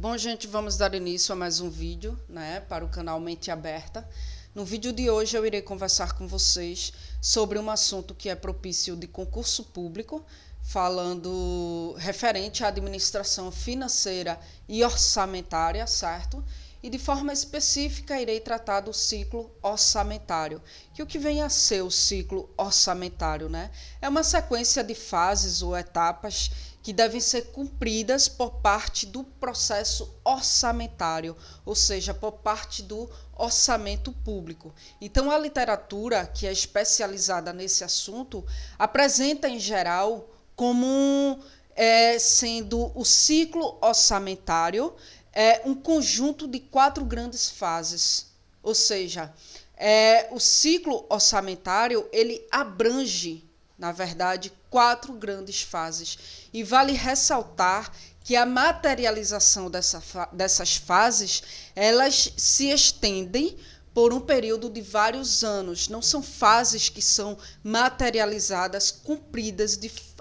Bom, gente, vamos dar início a mais um vídeo, para o canal Mente Aberta. No vídeo de hoje eu irei conversar com vocês sobre um assunto que é propício de concurso público, falando referente à administração financeira e orçamentária, certo? E de forma específica irei tratar do ciclo orçamentário. Que o que vem a ser o ciclo orçamentário, É uma sequência de fases ou etapas que devem ser cumpridas por parte do processo orçamentário, ou seja, por parte do orçamento público. Então, a literatura que é especializada nesse assunto apresenta, em geral, como sendo o ciclo orçamentário um conjunto de 4 grandes fases, ou seja, o ciclo orçamentário ele abrange, na verdade, 4 grandes fases. E vale ressaltar que a materialização dessas fases, elas se estendem por um período de vários anos. Não são fases que são materializadas, cumpridas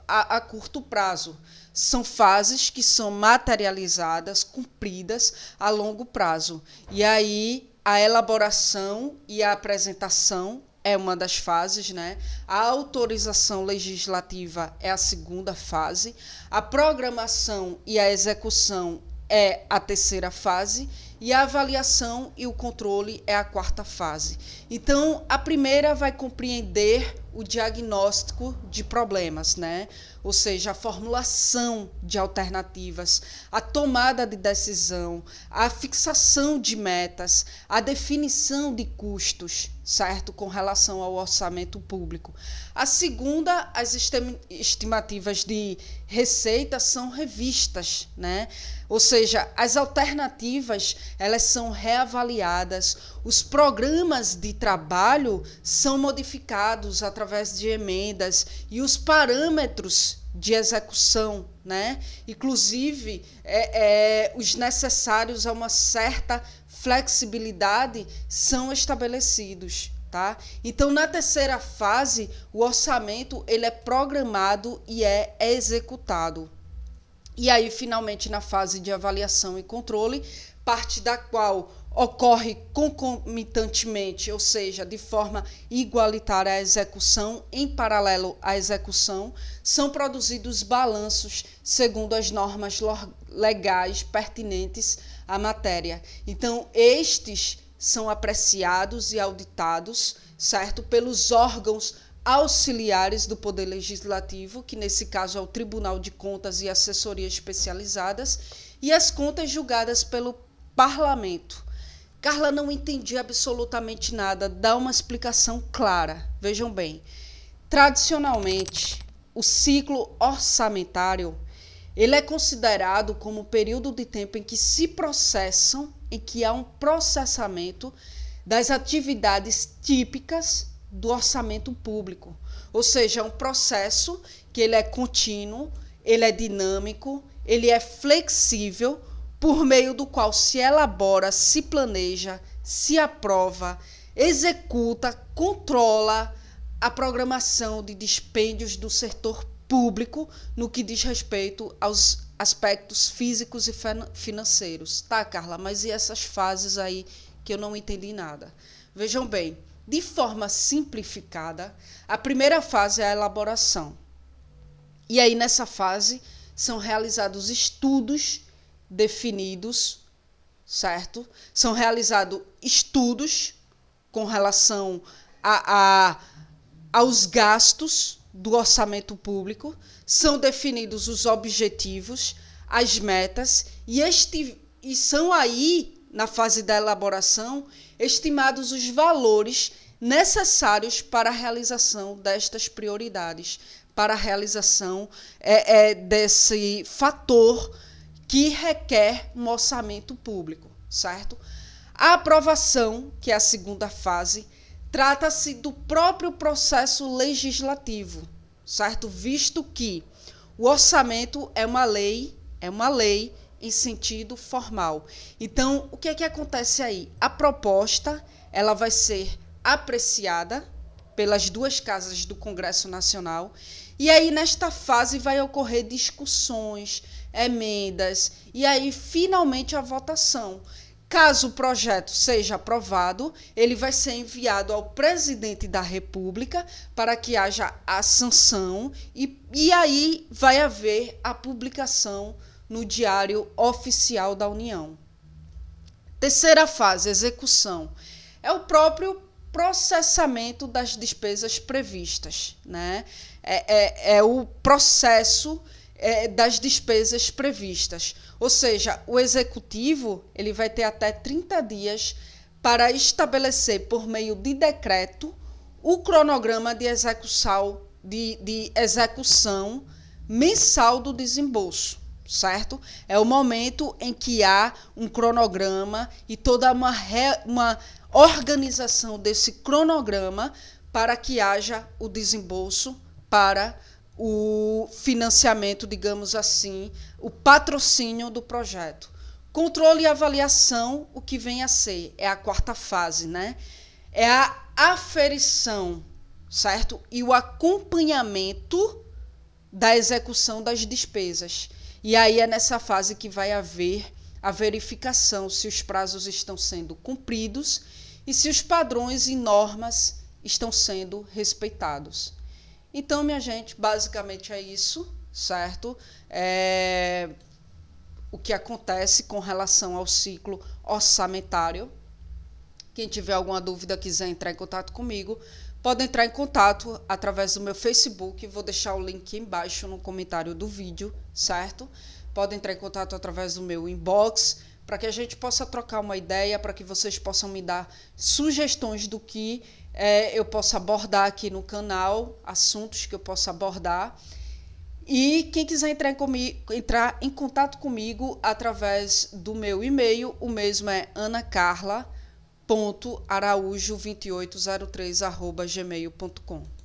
a curto prazo. São fases que são materializadas, cumpridas a longo prazo. E aí, a elaboração e a apresentação é uma das fases, A autorização legislativa é a segunda fase, a programação e a execução é a terceira fase e a avaliação e o controle é a quarta fase. Então, a primeira vai compreender o diagnóstico de problemas, Ou seja, a formulação de alternativas, a tomada de decisão, a fixação de metas, a definição de custos, certo? Com relação ao orçamento público. A segunda, as estimativas de receita são revistas, Ou seja, as alternativas, elas são reavaliadas, os programas de trabalho são modificados através de emendas e os parâmetros de execução, Inclusive, os necessários a uma certa flexibilidade são estabelecidos, tá? Então, na terceira fase, o orçamento ele é programado e é executado. E aí, finalmente, na fase de avaliação e controle, parte da qual ocorre concomitantemente, ou seja, de forma igualitária à execução, em paralelo à execução, são produzidos balanços segundo as normas legais pertinentes à matéria. Então, estes são apreciados e auditados, certo, pelos órgãos auxiliares do Poder Legislativo, que nesse caso é o Tribunal de Contas e Assessorias Especializadas, e as contas julgadas pelo Parlamento. Carla, não entendi absolutamente nada. Dá uma explicação clara. Vejam bem, tradicionalmente, o ciclo orçamentário ele é considerado como o período de tempo em que se processam, em que há um processamento das atividades típicas do orçamento público. Ou seja, é um processo que ele é contínuo, ele é dinâmico, ele é flexível, por meio do qual se elabora, se planeja, se aprova, executa, controla a programação de dispêndios do setor público no que diz respeito aos aspectos físicos e financeiros. Tá, Carla, mas e essas fases aí que eu não entendi nada? Vejam bem, de forma simplificada, a primeira fase é a elaboração. E aí, nessa fase, são realizados estudos definidos, certo? São realizados estudos com relação aos gastos do orçamento público, são definidos os objetivos, as metas, e são aí, na fase da elaboração, estimados os valores necessários para a realização destas prioridades, para a realização desse fator que requer um orçamento público, certo? A aprovação, que é a segunda fase, trata-se do próprio processo legislativo, certo? Visto que o orçamento é uma lei em sentido formal. Então, o que é que acontece aí? A proposta, ela vai ser apreciada pelas 2 casas do Congresso Nacional, e aí nesta fase vai ocorrer discussões, emendas e aí finalmente a votação. Caso o projeto seja aprovado, ele vai ser enviado ao presidente da República para que haja a sanção e aí vai haver a publicação no Diário Oficial da União. Terceira fase, execução. É o próprio processamento das despesas previstas, né? É o processo das despesas previstas. Ou seja, o executivo ele vai ter até 30 dias para estabelecer, por meio de decreto, o cronograma de execução mensal do desembolso, certo? É o momento em que há um cronograma e toda uma organização desse cronograma para que haja o desembolso para o financiamento, digamos assim, o patrocínio do projeto. Controle e avaliação, o que vem a ser, é a quarta fase, né? É a aferição, certo? E o acompanhamento da execução das despesas. E aí é nessa fase que vai haver a verificação se os prazos estão sendo cumpridos e se os padrões e normas estão sendo respeitados. Então, minha gente, basicamente é isso, certo? O que acontece com relação ao ciclo orçamentário. Quem tiver alguma dúvida, quiser entrar em contato comigo, pode entrar em contato através do meu Facebook. Vou deixar o link embaixo no comentário do vídeo, certo? Pode entrar em contato através do meu inbox, para que a gente possa trocar uma ideia, para que vocês possam me dar sugestões do que eu possa abordar aqui no canal, assuntos que eu possa abordar. E quem quiser entrar em contato comigo através do meu e-mail, o mesmo é anacarla.araújo2803@gmail.com.